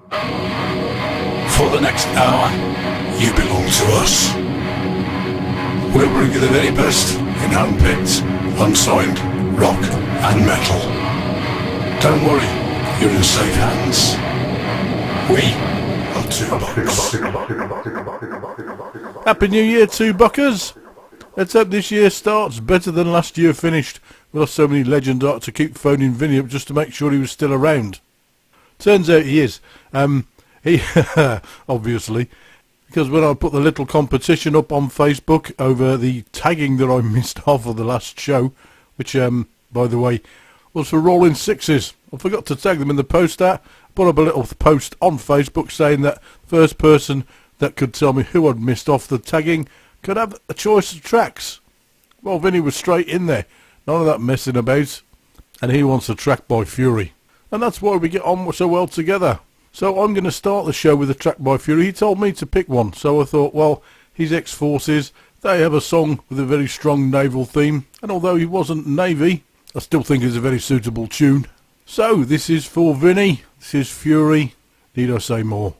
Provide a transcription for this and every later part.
For the next hour, you belong to us. We'll bring you the very best in handpicked, unsigned rock and metal. Don't worry, you're in safe hands. We are Two Bucks. Happy New Year, Two Buckers! Let's hope this year starts better than last year finished. We lost so many legends out to keep phoning Vinny up just to make sure he was still around. Turns out he is. He obviously, because when I put the little competition up on Facebook over the tagging that I missed off of the last show, which, by the way, was for Rolling Sixes. I forgot to tag them in the post out. Put up a little post on Facebook saying that the first person that could tell me who I'd missed off the tagging could have a choice of tracks. Well, Vinny was straight in there. None of that messing about. And he wants a track by Fury. And that's why we get on so well together. So I'm going to start the show with a track by Fury. He told me to pick one. So I thought, well, he's ex-forces. They have a song with a very strong naval theme. And although he wasn't Navy, I still think it's a very suitable tune. So this is for Vinny. This is Fury. Need I say more?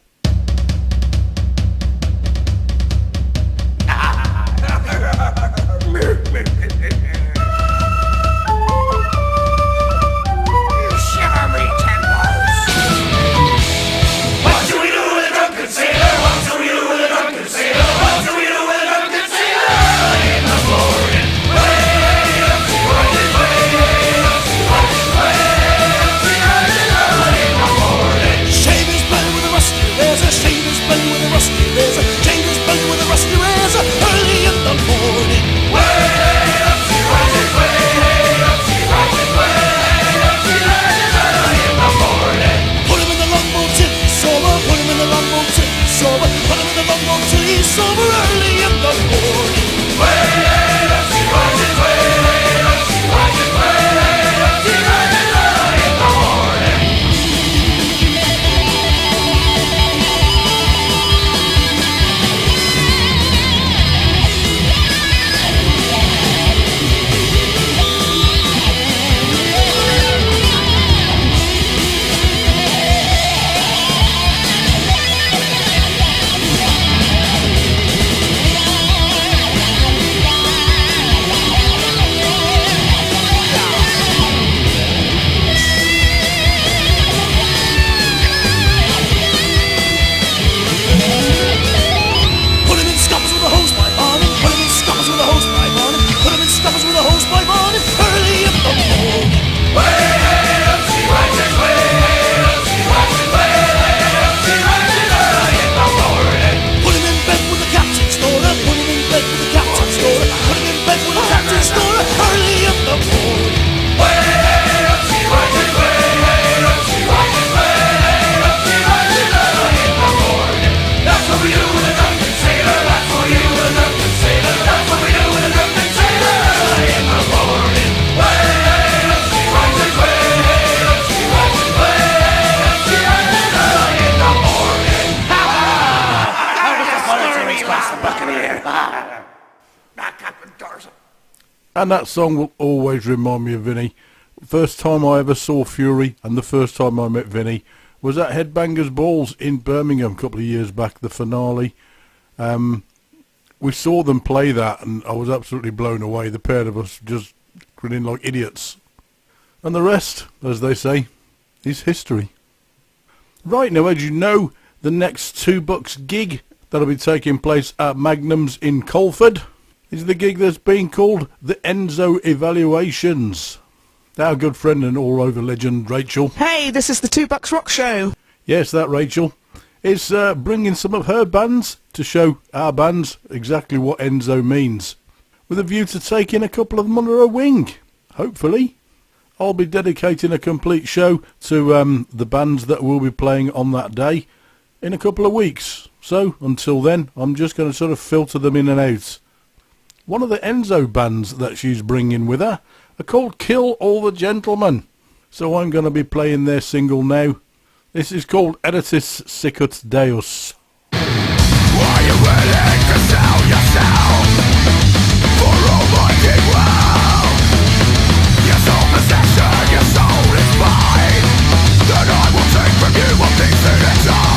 And that song will always remind me of Vinny. First time I ever saw Fury and the first time I met Vinny was at Headbangers Balls in Birmingham a couple of years back, the finale. We saw them play that and I was absolutely blown away. The pair of us just grinning like idiots. And the rest, as they say, is history. Right now, as you know, the next Two Bucks gig that'll be taking place at Magnum's in Colford is the gig that's being called the Enzo Evaluations. Our good friend and all-over legend, Rachel. Hey, this is the Two Bucks Rock Show. Yes, that Rachel is bringing some of her bands to show our bands exactly what Enzo means, with a view to taking a couple of them under her wing, hopefully. I'll be dedicating a complete show to the bands that will be playing on that day in a couple of weeks. So, until then, I'm just going to sort of filter them in and out. One of the Enzo bands that she's bringing with her are called Kill All the Gentlemen. So I'm going to be playing their single now. This is called Editus Sicut Deus. Are you willing to sell yourself for almighty wow? Your soul possession, your soul is mine. Then I will take from you what things in its own.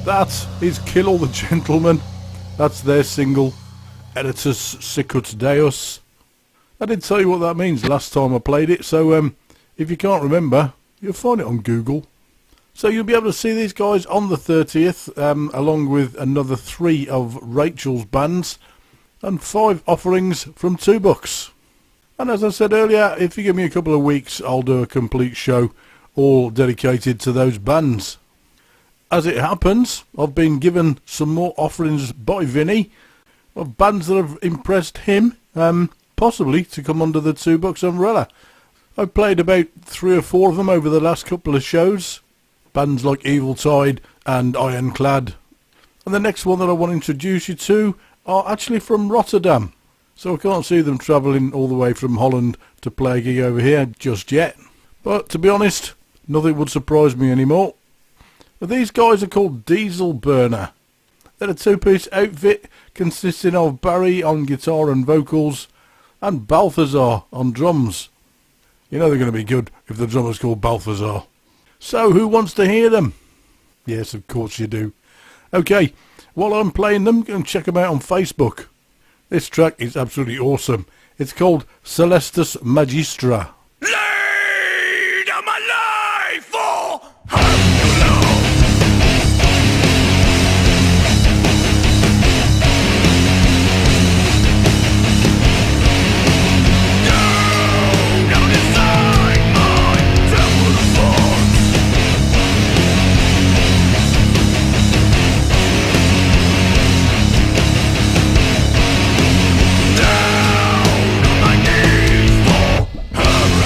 That is Kill All the Gentlemen. That's their single, Editus Sicut Deus. I did tell you what that means last time I played it, so if you can't remember, you'll find it on Google. So you'll be able to see these guys on the 30th, along with another 3 of Rachel's bands, and 5 offerings from $2. And as I said earlier, if you give me a couple of weeks, I'll do a complete show, all dedicated to those bands. As it happens, I've been given some more offerings by Vinny of bands that have impressed him, possibly to come under the $2 umbrella. I've played about 3 or 4 of them over the last couple of shows. Bands like Evyltyde and Ironclad. And the next one that I want to introduce you to are actually from Rotterdam. So I can't see them travelling all the way from Holland to play a gig over here just yet. But to be honest, nothing would surprise me anymore. These guys are called Dieselburner. They're a 2-piece outfit consisting of Barry on guitar and vocals and Balthazar on drums. You know they're going to be good if the drummer's called Balthazar. So who wants to hear them? Yes, of course you do. Okay, while I'm playing them, go and check them out on Facebook. This track is absolutely awesome. It's called Celestus Magistra. Lay down my life for love. Down inside my temple forms. Down on my knees for her.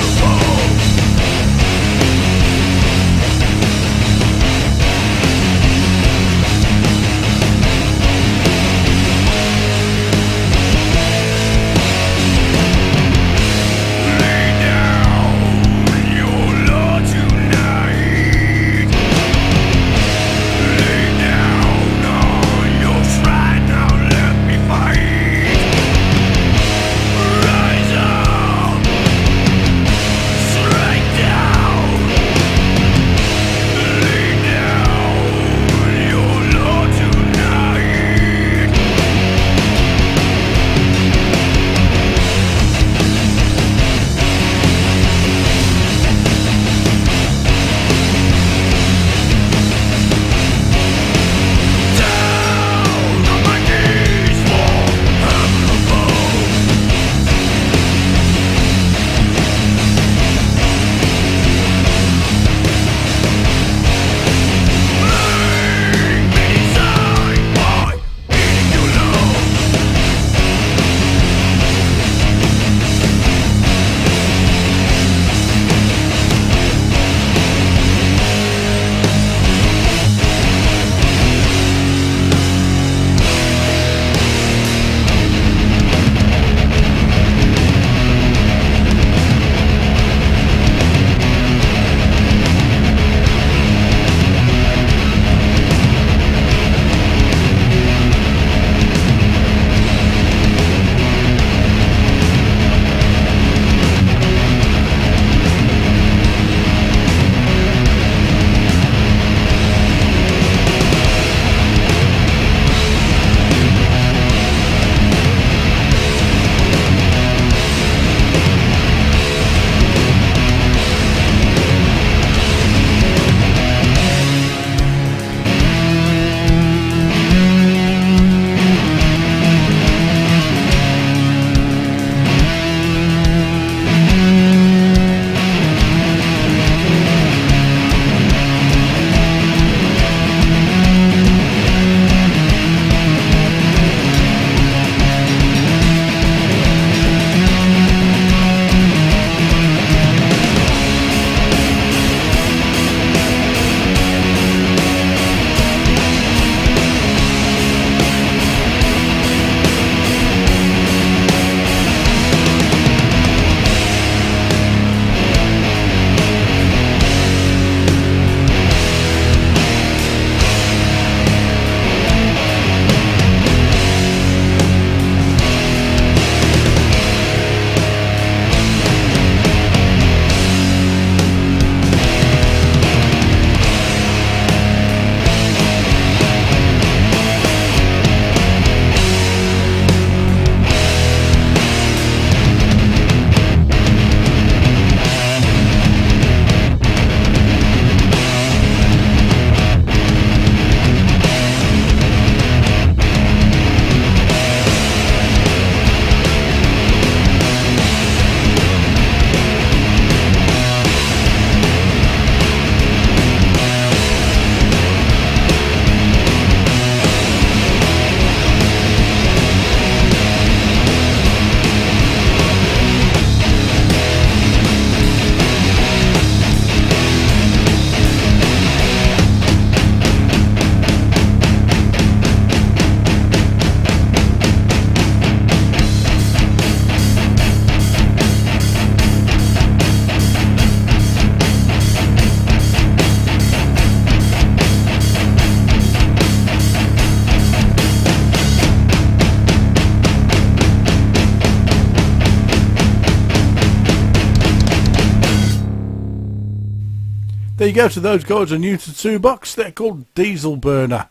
you go. To those guys who are new to 2 Bucks, they're called Dieselburner.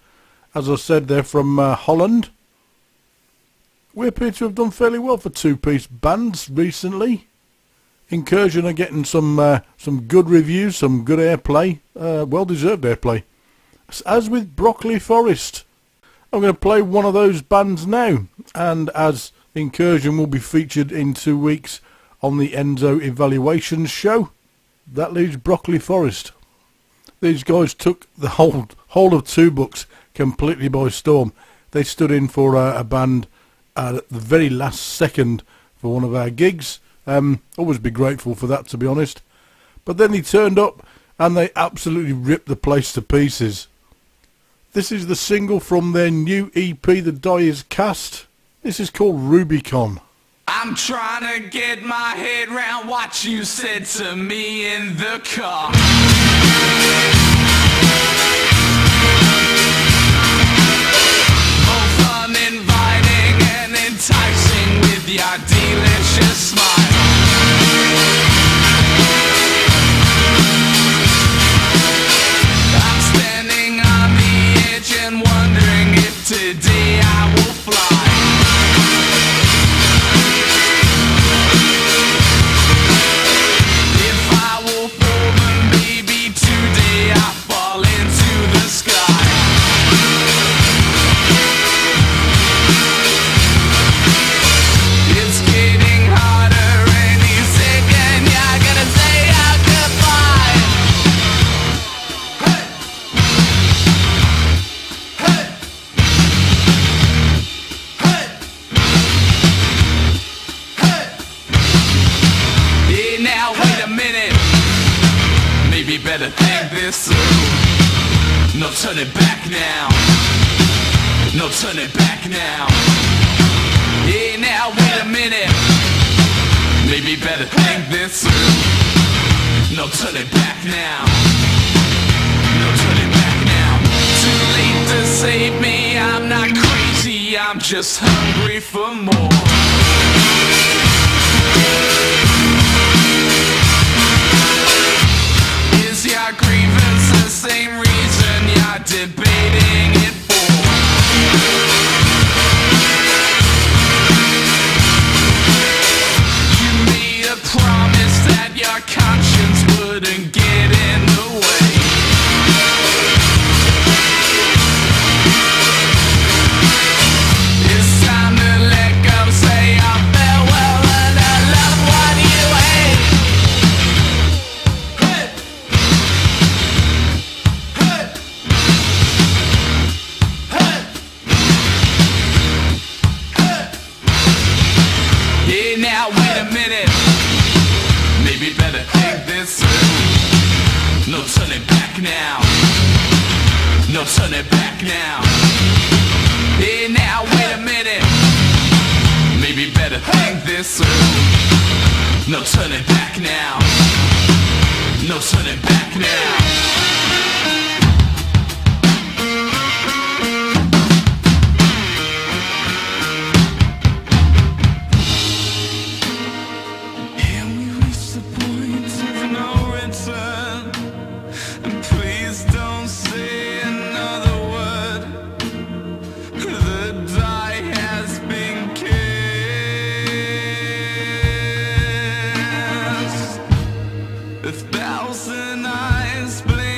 As I said, they're from Holland. We appear to have done fairly well for 2-piece bands recently. Incursion are getting some good reviews, some good airplay, well-deserved airplay. As with Brockley Forest, I'm going to play one of those bands now, and as Incursion will be featured in 2 weeks on the Enzo Evaluations show, that leaves Brockley Forest. These guys took the whole of 2 Bucks completely by storm. They stood in for a band at the very last second for one of our gigs. Always be grateful for that, to be honest. But then they turned up and they absolutely ripped the place to pieces. This is the single from their new EP, The Die Is Cast. This is called Rubicon. I'm trying to get my head round what you said to me in the car. Both uninviting and enticing with your delicious smile. I'm standing on the edge and wondering if today I will fly. Better think this through. No turning back now. No turning back now. Hey now wait a minute. Maybe better think this through. No turning back now. No turning back now. Too late to save me. I'm not crazy. I'm just hungry for more. Is your grievance the same reason you're debating it for? You made a promise that your conscience wouldn't get in the way. It's time to let go, say your farewell and I love what you hate. Now wait a minute. Maybe better think this through. No turning back now. No turning back now. Hey now wait a minute. Maybe better think this through. No turning back now. No turning back now. A thousand eyes blink.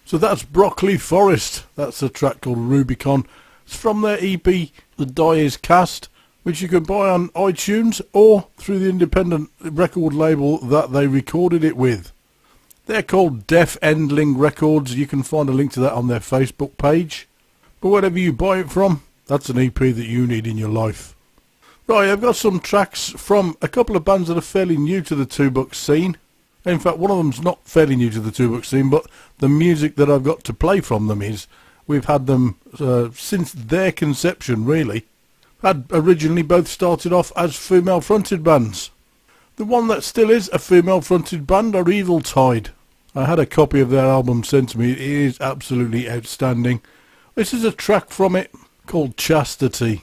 So that's Brockley Forest. That's a track called Rubicon. It's from their EP, The Die Is Cast, which you can buy on iTunes or through the independent record label that they recorded it with. They're called Deaf Endling Records. You can find a link to that on their Facebook page. But wherever you buy it from, that's an EP that you need in your life. Right, I've got some tracks from a couple of bands that are fairly new to the 2 Buck scene. In fact, one of them's not fairly new to the 2 Buck scene, but the music that I've got to play from them is. We've had them since their conception, really. Had originally both started off as female-fronted bands. The one that still is a female-fronted band are Evyltyde. I had a copy of their album sent to me. It is absolutely outstanding. This is a track from it called Chastity.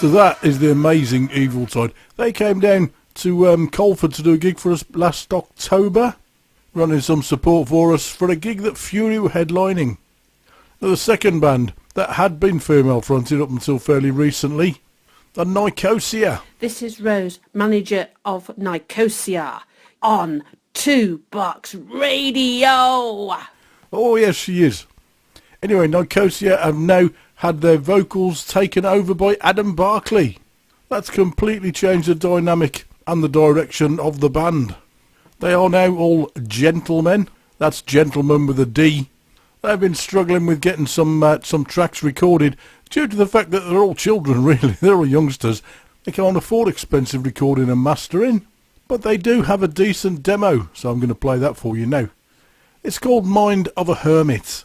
So that is the amazing Evyltyde. They came down to Colford to do a gig for us last October, running some support for us for a gig that Fury were headlining. Now, the second band that had been female fronted up until fairly recently, the Nycosia. This is Rose, manager of Nycosia, on 2 Bucks Radio. Oh yes, she is. Anyway, Nycosia have now had their vocals taken over by Adam Barclay. That's completely changed the dynamic and the direction of the band. They are now all gentlemen. That's gentlemen with a D. They've been struggling with getting some tracks recorded due to the fact that they're all children, really. They're all youngsters. They can't afford expensive recording and mastering. But they do have a decent demo, so I'm going to play that for you now. It's called Mind of a Hermit.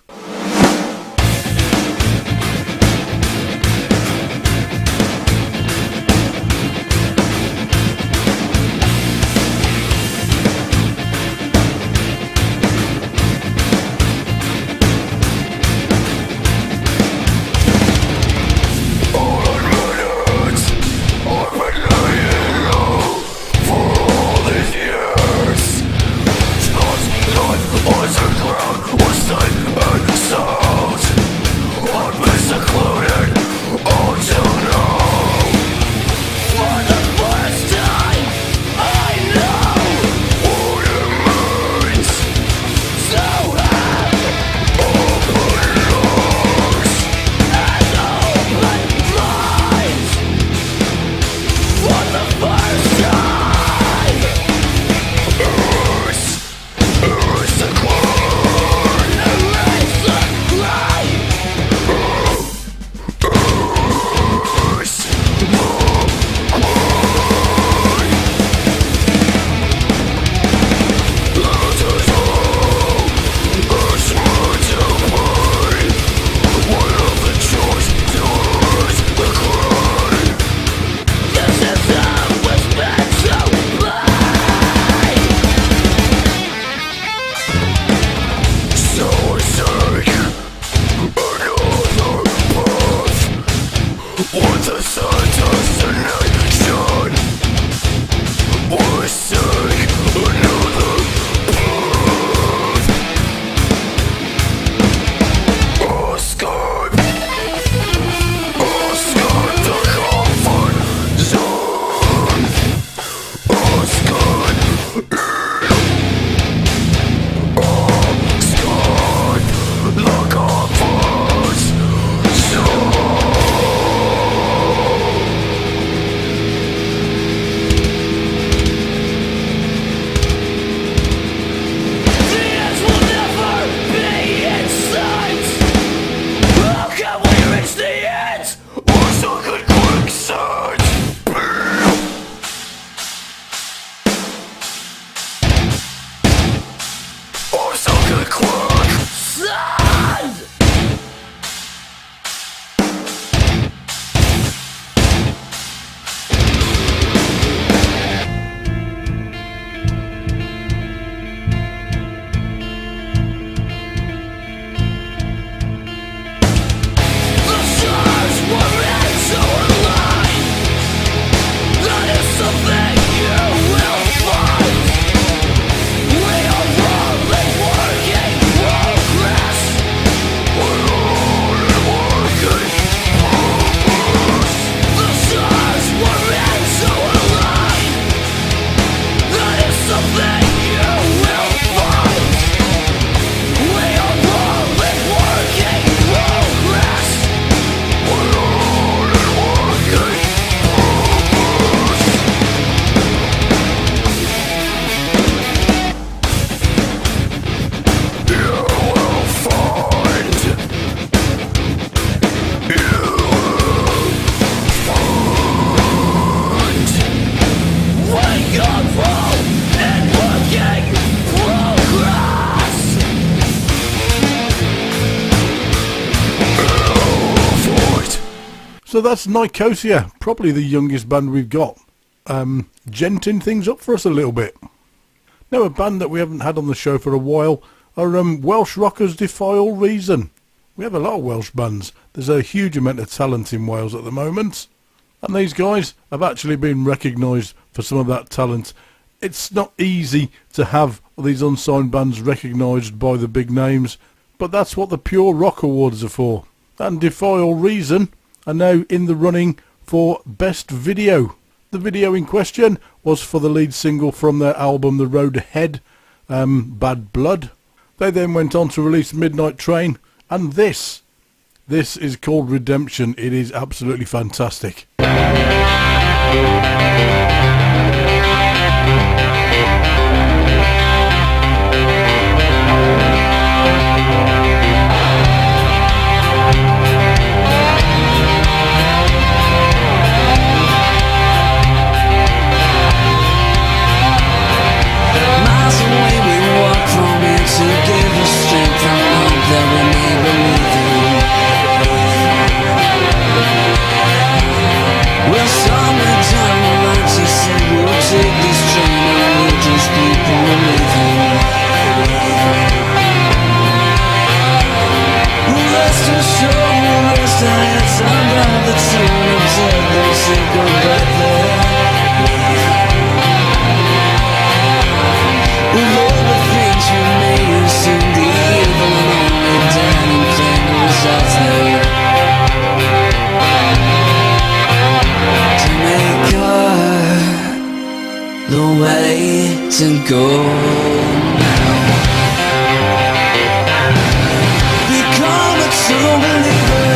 So that's Nycosia, probably the youngest band we've got, genting things up for us a little bit. Now, a band that we haven't had on the show for a while are Welsh rockers Defy All Reason. We have a lot of Welsh bands. There's a huge amount of talent in Wales at the moment. And these guys have actually been recognised for some of that talent. It's not easy to have these unsigned bands recognised by the big names, but that's what the Pure Rock Awards are for. And Defy All Reason are now in the running for Best Video. The video in question was for the lead single from their album The Road Ahead, Bad Blood. They then went on to release Midnight Train, and this is called Redemption. It is absolutely fantastic. The way to go now. Become a true believer.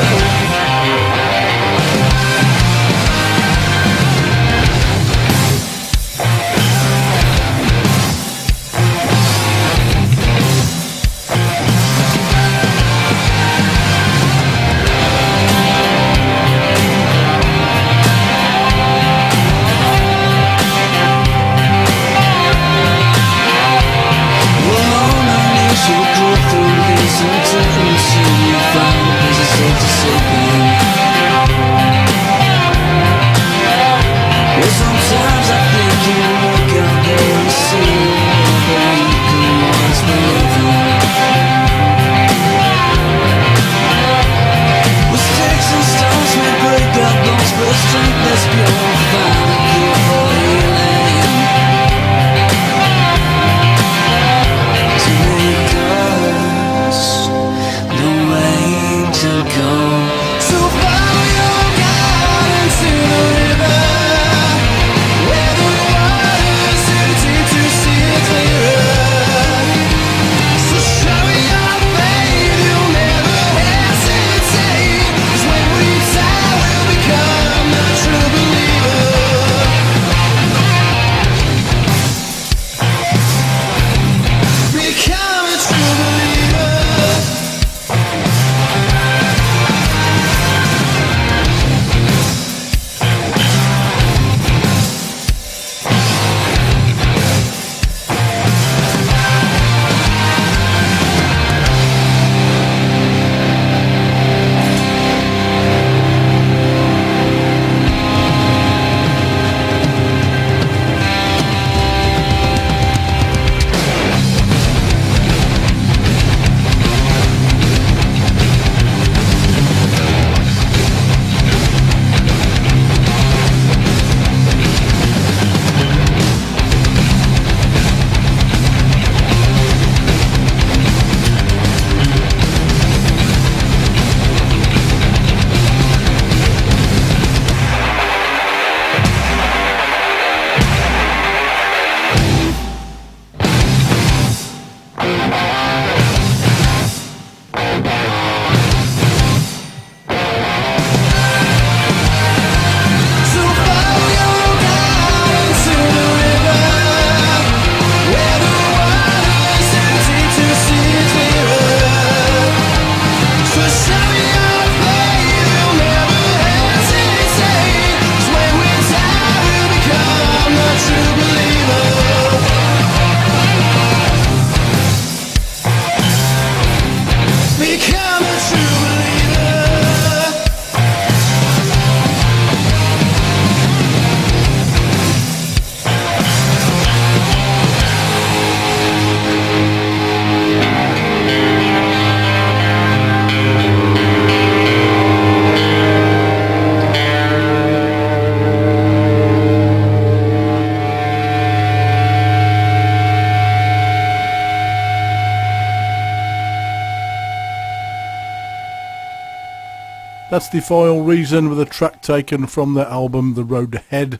That's Defy All Reason with a track taken from their album The Road Ahead.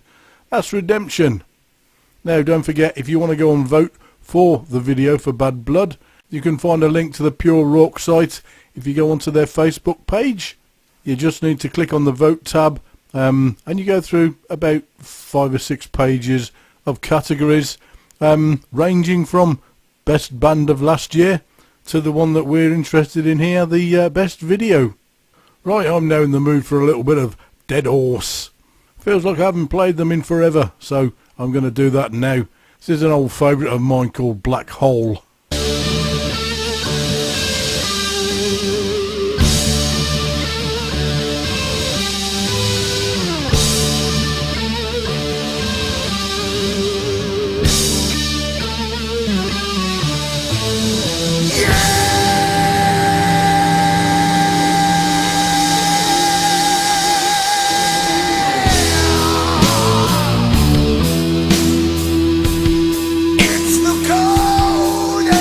That's Redemption. Now don't forget, if you want to go and vote for the video for Bad Blood, you can find a link to the Pure Rock site if you go onto their Facebook page. You just need to click on the vote tab and you go through about 5 or 6 pages of categories ranging from best band of last year to the one that we're interested in here, the best video. Right, I'm now in the mood for a little bit of Ded Orse. Feels like I haven't played them in forever, so I'm going to do that now. This is an old favourite of mine called Black Hole. It's the cold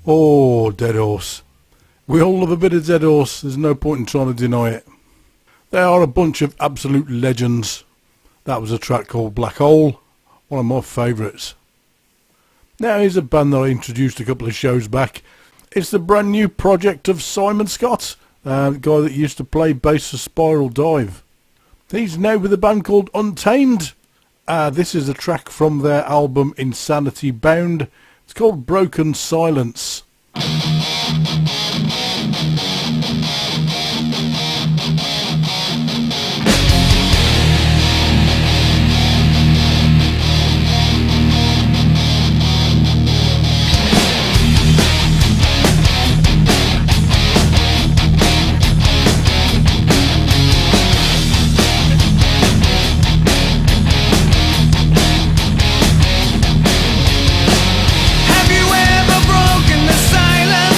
Oh, Ded Orse. We all love a bit of Ded Orse, there's no point in trying to deny it. They are a bunch of absolute legends. That was a track called Black Hole, one of my favourites. Now here's a band that I introduced a couple of shows back. It's the brand new project of Simon Scott, the guy that used to play bass for Spiral Dive. He's now with a band called Untamed. This is a track from their album Insanity Bound. It's called Broken Silence. Have you ever broken the silence?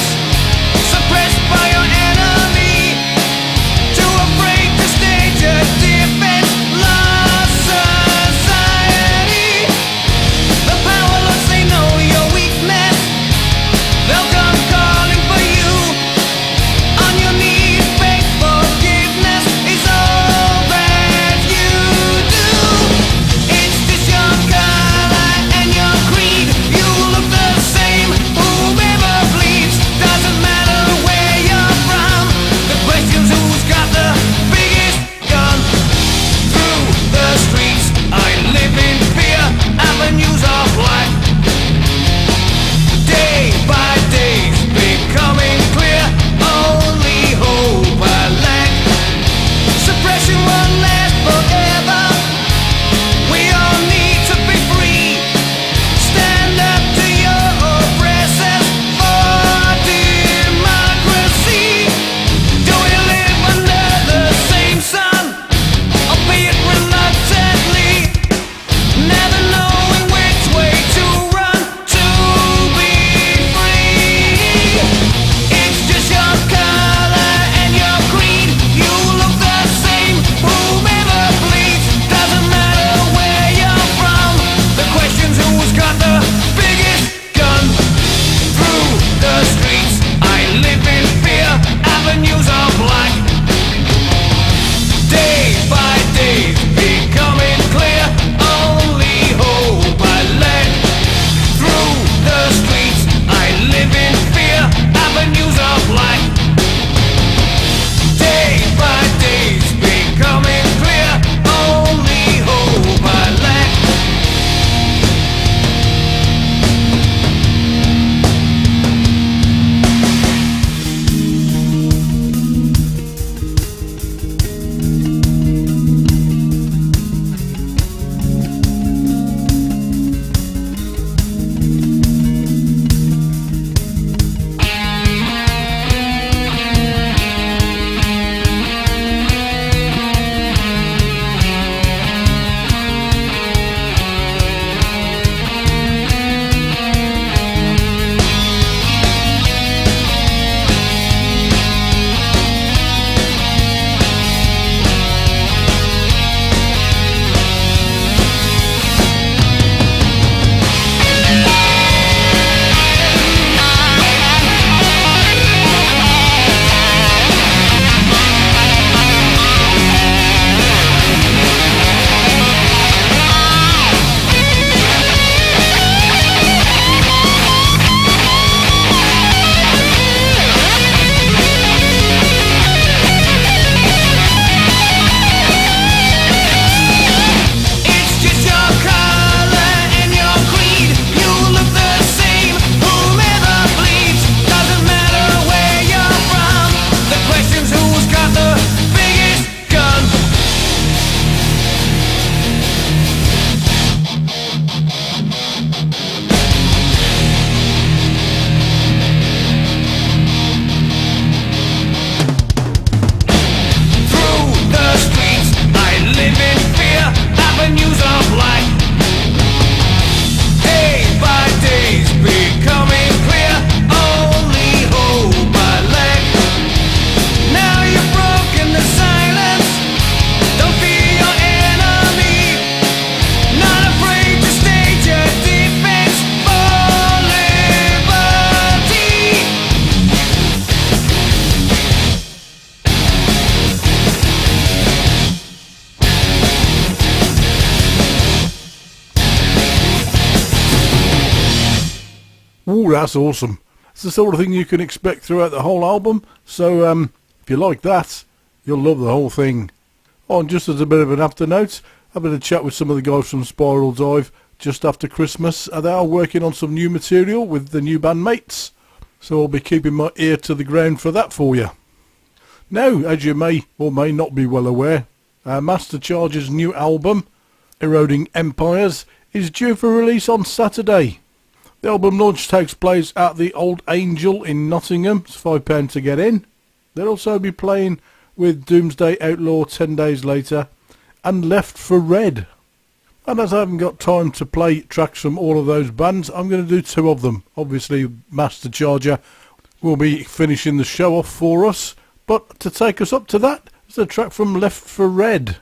Ooh, that's awesome. It's the sort of thing you can expect throughout the whole album. So if you like that, you'll love the whole thing. Oh, and just as a bit of an afternote, I had a chat with some of the guys from Spiral Dive just after Christmas. They are working on some new material with the new bandmates. So I'll be keeping my ear to the ground for that for you. Now, as you may or may not be well aware, Master Charge's new album, Eroding Empires, is due for release on Saturday. The album launch takes place at the Old Angel in Nottingham. It's £5 to get in. They'll also be playing with Doomsday Outlaw 10 days later and Left for Red. And as I haven't got time to play tracks from all of those bands, I'm going to do two of them. Obviously, Master Charger will be finishing the show off for us. But to take us up to that, is a track from Left for Red.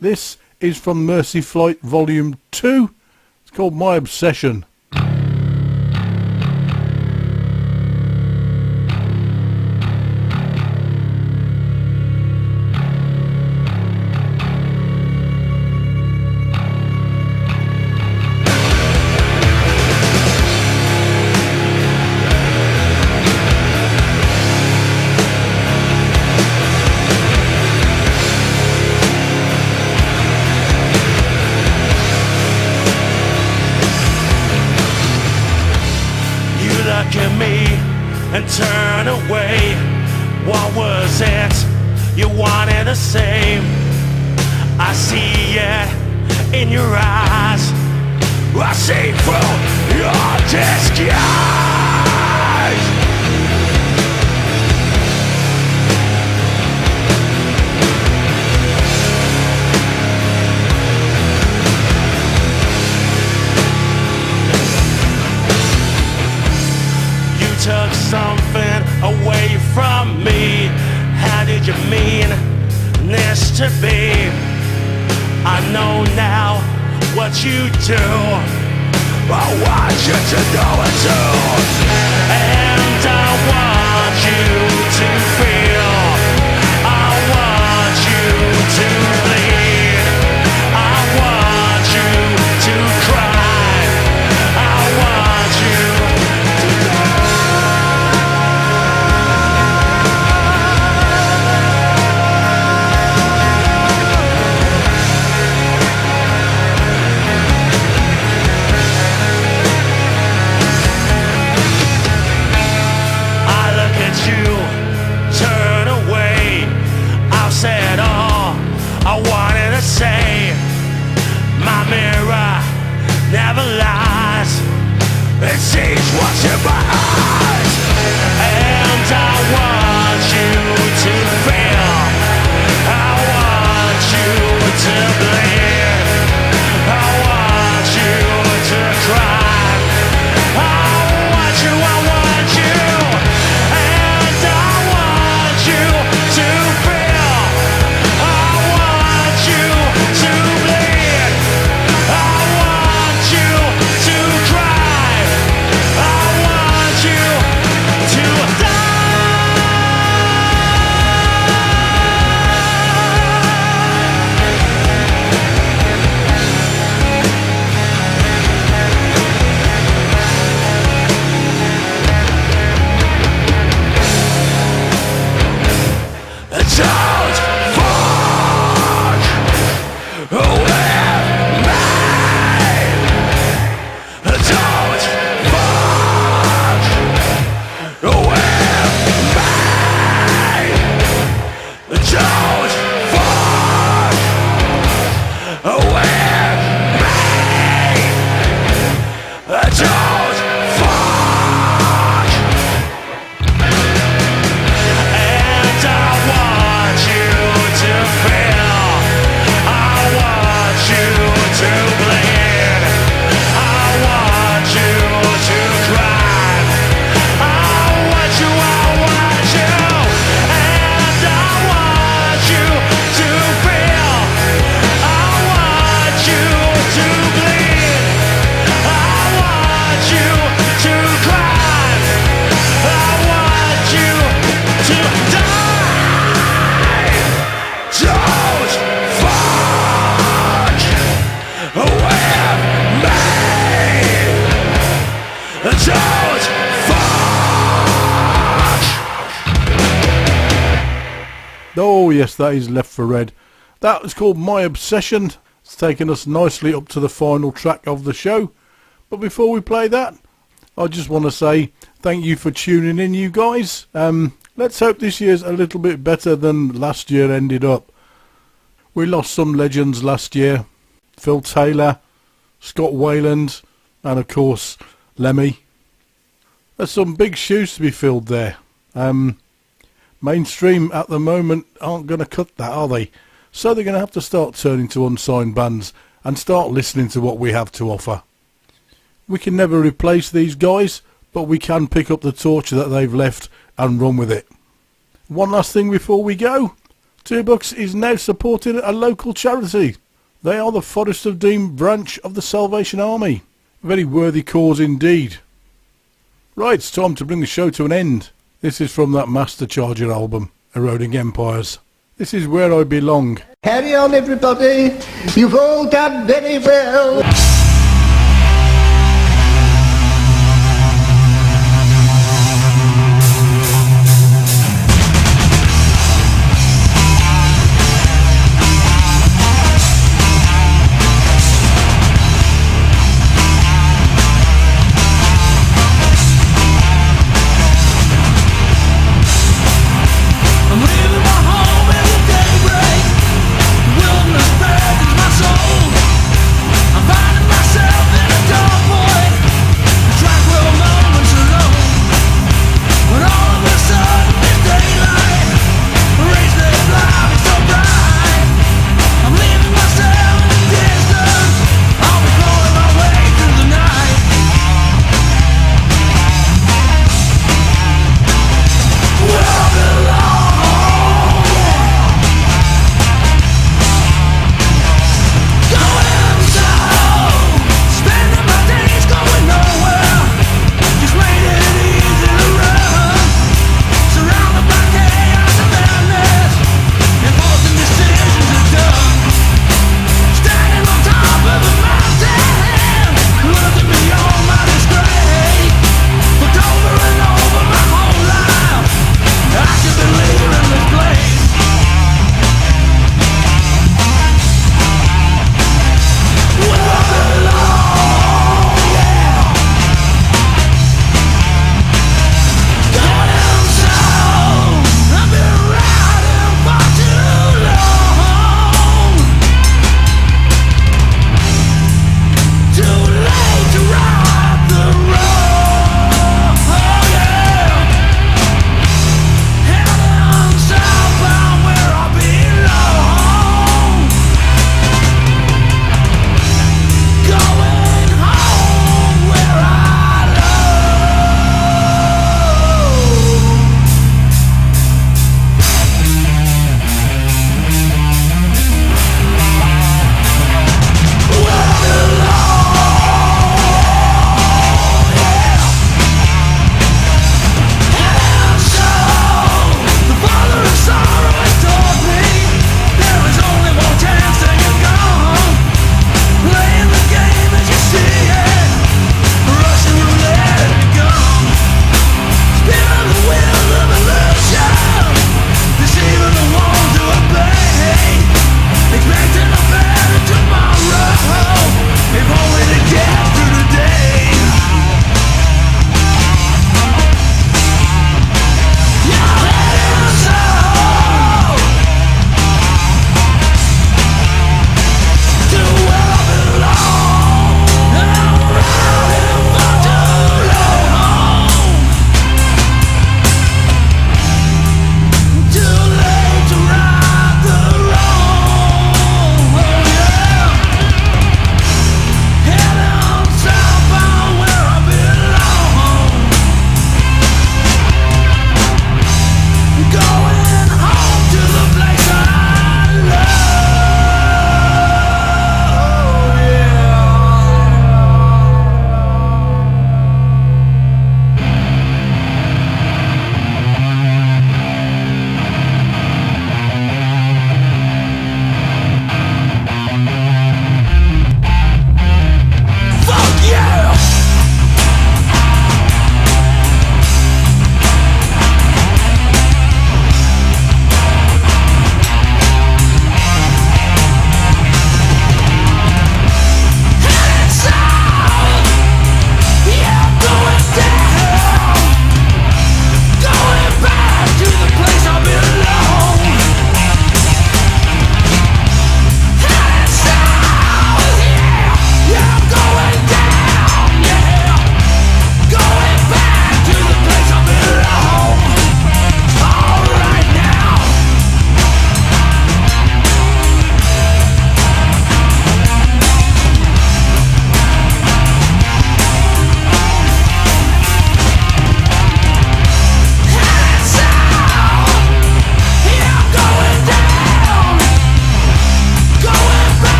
This is from Mercy Flight Volume 2. It's called My Obsession. Turn away. What was it you wanted to say? I see it in your eyes. I see through your disguise. You took something away from me. How did you mean this to be? I know now what you do. I want you to know it too. And I want you to feel. I want you to bleed. I want you to cry. I want you to die. I wanted to say, my mirror never lies. It sees what's in my eyes. And I want you to feel. I want you to bleed. I want you to cry. I want you, I want you. And I want you to feel. Oh yes, that is Left for Red. That was called My Obsession. It's taken us nicely up to the final track of the show. But before we play that, I just want to say thank you for tuning in, you guys. Let's hope this year's a little bit better than last year ended up. We lost some legends last year. Phil Taylor, Scott Wayland, and of course Lemmy. There's some big shoes to be filled there. Mainstream at the moment aren't going to cut that, are they? So they're going to have to start turning to unsigned bands and start listening to what we have to offer. We can never replace these guys, but we can pick up the torch that they've left and run with it. One last thing before we go. $2 is now supporting a local charity. They are the Forest of Dean branch of the Salvation Army. A very worthy cause indeed. Right, it's time to bring the show to an end. This is from that Master Charger album, Eroding Empires. This is Where I Belong. Carry on, everybody. You've all done very well.